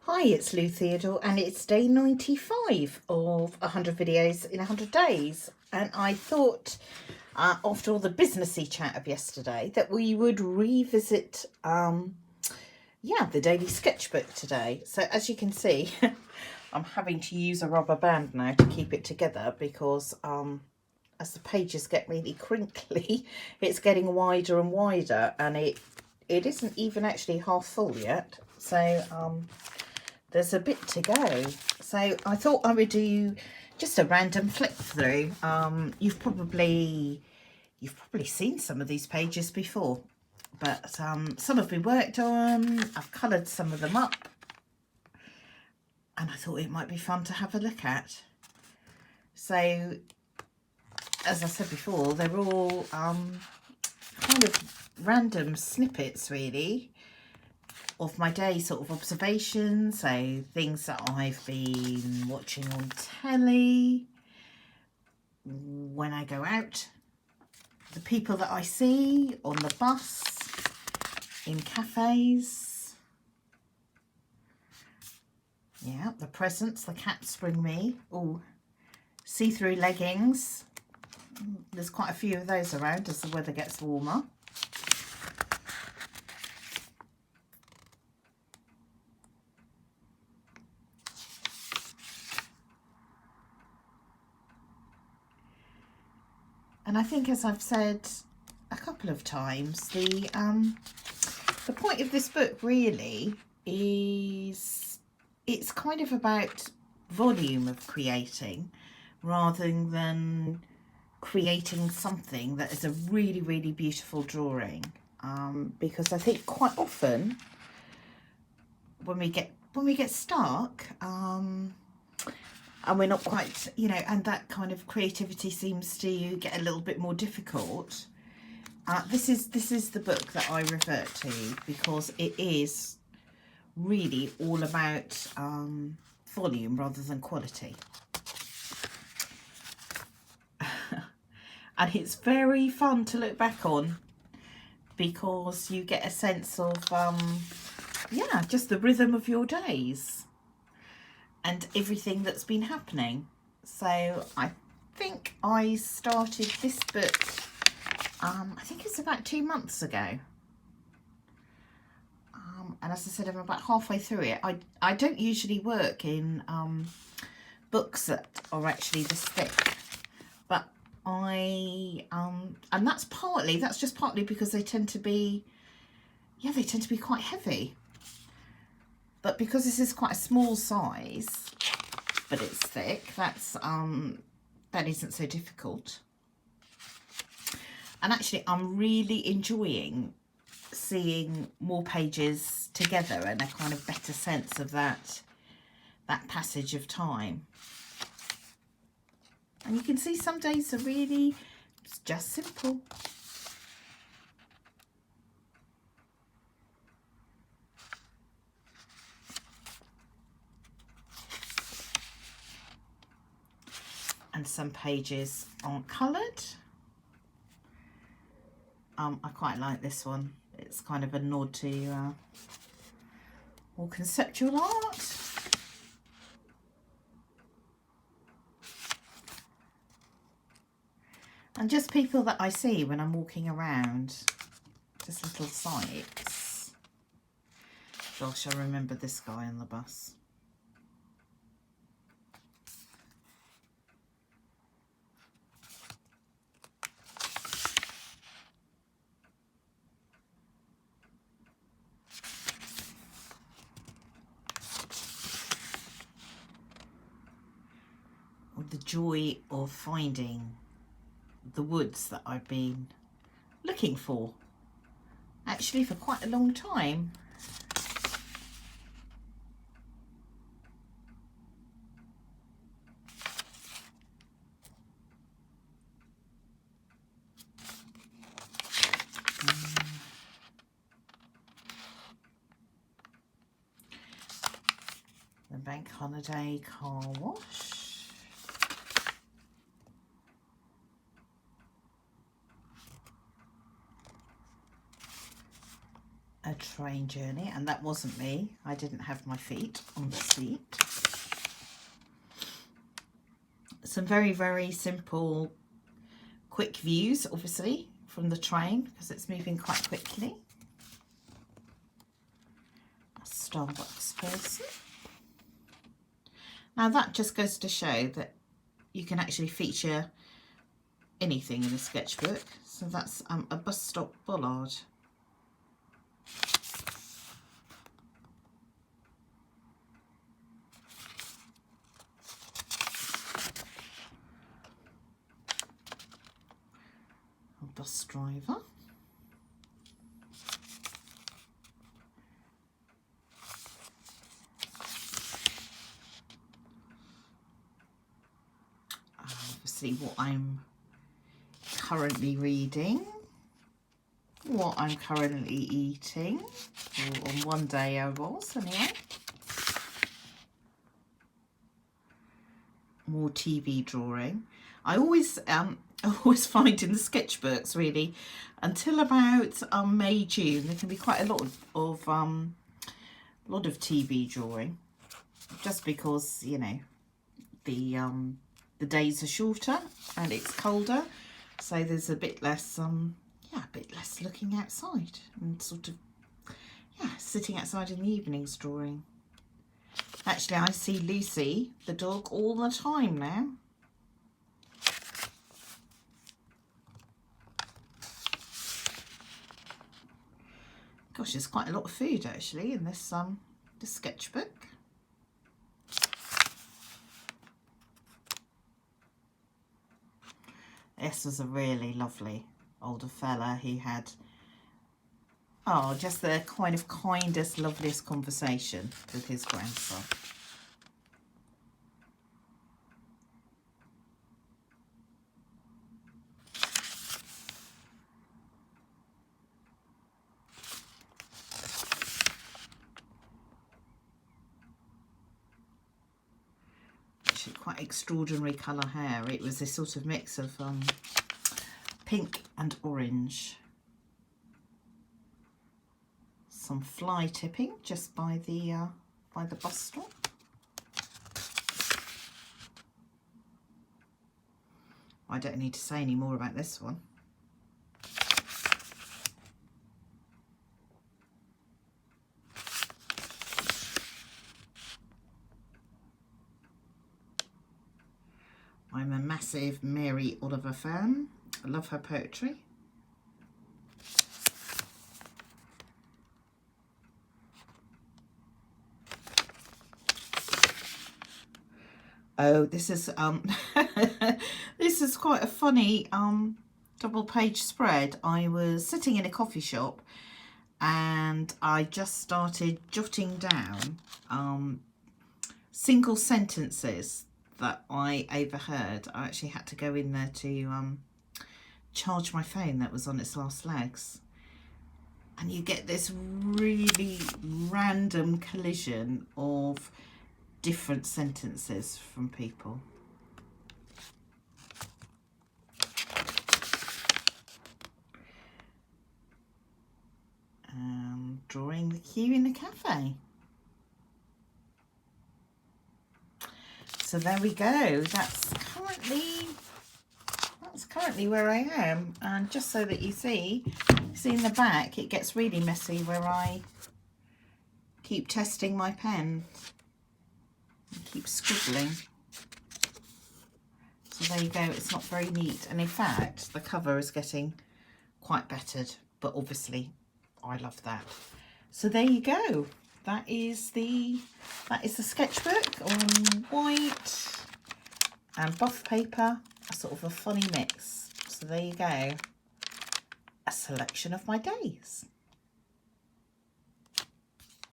Hi, it's Lou Theodore and it's day 95 of 100 videos in 100 days. And I thought, after all the businessy chat of yesterday, that we would revisit, the daily sketchbook today. So as you can see, I'm having to use a rubber band now to keep it together because as the pages get really crinkly, it's getting wider and wider, and it isn't even actually half full yet. So there's a bit to go. So I thought I would do just a random flip through. You've probably seen some of these pages before, but some have been worked on. I've coloured some of them up, and I thought it might be fun to have a look at. So, as I said before, they're all kind of random snippets, really, of my day, sort of observations. So things that I've been watching on telly, when I go out, the people that I see on the bus, in cafes. Yeah, the presents the cats bring me. Oh, see-through leggings. There's quite a few of those around as the weather gets warmer. And I think, as I've said a couple of times, the point of this book really is it's kind of about volume of creating rather than creating something that is a really, really beautiful drawing. Because I think quite often when we get stuck, and we're not quite, and that kind of creativity seems to get a little bit more difficult. This is the book that I revert to, because it is really all about volume rather than quality. And it's very fun to look back on, because you get a sense of just the rhythm of your days and everything that's been happening. So I think I started this book, I think it's about 2 months ago. And as I said, I'm about halfway through it. I don't usually work in books that are actually this thick, but and that's just partly because they tend to be quite heavy. But because this is quite a small size, but it's thick, that isn't so difficult. And actually, I'm really enjoying seeing more pages together and a kind of better sense of that passage of time. And you can see some days are really just simple. And some pages aren't coloured. I quite like this one. It's kind of a nod to more conceptual art. And just people that I see when I'm walking around. Just little sights. Gosh, I remember this guy on the bus. The joy of finding the woods that I've been looking for, actually, for quite a long time. The bank holiday car wash. a train journey, and that wasn't me. I didn't have my feet on the seat. Some very, very simple, quick views, obviously, from the train, because it's moving quite quickly. A Starbucks person. Now that just goes to show that you can actually feature anything in a sketchbook. So that's a bus stop bollard. A bus driver. Obviously what I'm currently reading, what I'm currently eating, or on one day I was anyway. More TV drawing. I always find in the sketchbooks, really, until about May, June, there can be quite a lot of TV drawing, just because, you know, the days are shorter and it's colder, so there's a bit less looking outside and sort of sitting outside in the evenings drawing. Actually, I see Lucy the dog all the time now. Gosh, there's quite a lot of food actually in this sketchbook. This was a really lovely older fella. He had, just the kind of kindest, loveliest conversation with his grandson. Actually, quite extraordinary colour hair. It was this sort of mix of pink and orange. Some fly tipping just by the bus stop. I don't need to say any more about this one. I'm a massive Mary Oliver fan. I love her poetry. Oh, this is this is quite a funny double page spread. I was sitting in a coffee shop and I just started jotting down single sentences that I overheard. I actually had to go in there to charge my phone that was on its last legs. And you get this really random collision of different sentences from people. Drawing the queue in the cafe. So there we go. That's currently where I am. And just so that you see in the back, it gets really messy where I keep testing my pen and keep scribbling. So there you go. It's not very neat. And in fact, the cover is getting quite battered, but obviously I love that. So there you go. That is the sketchbook on white and buff paper, a sort of a funny mix. So there you go, a selection of my days.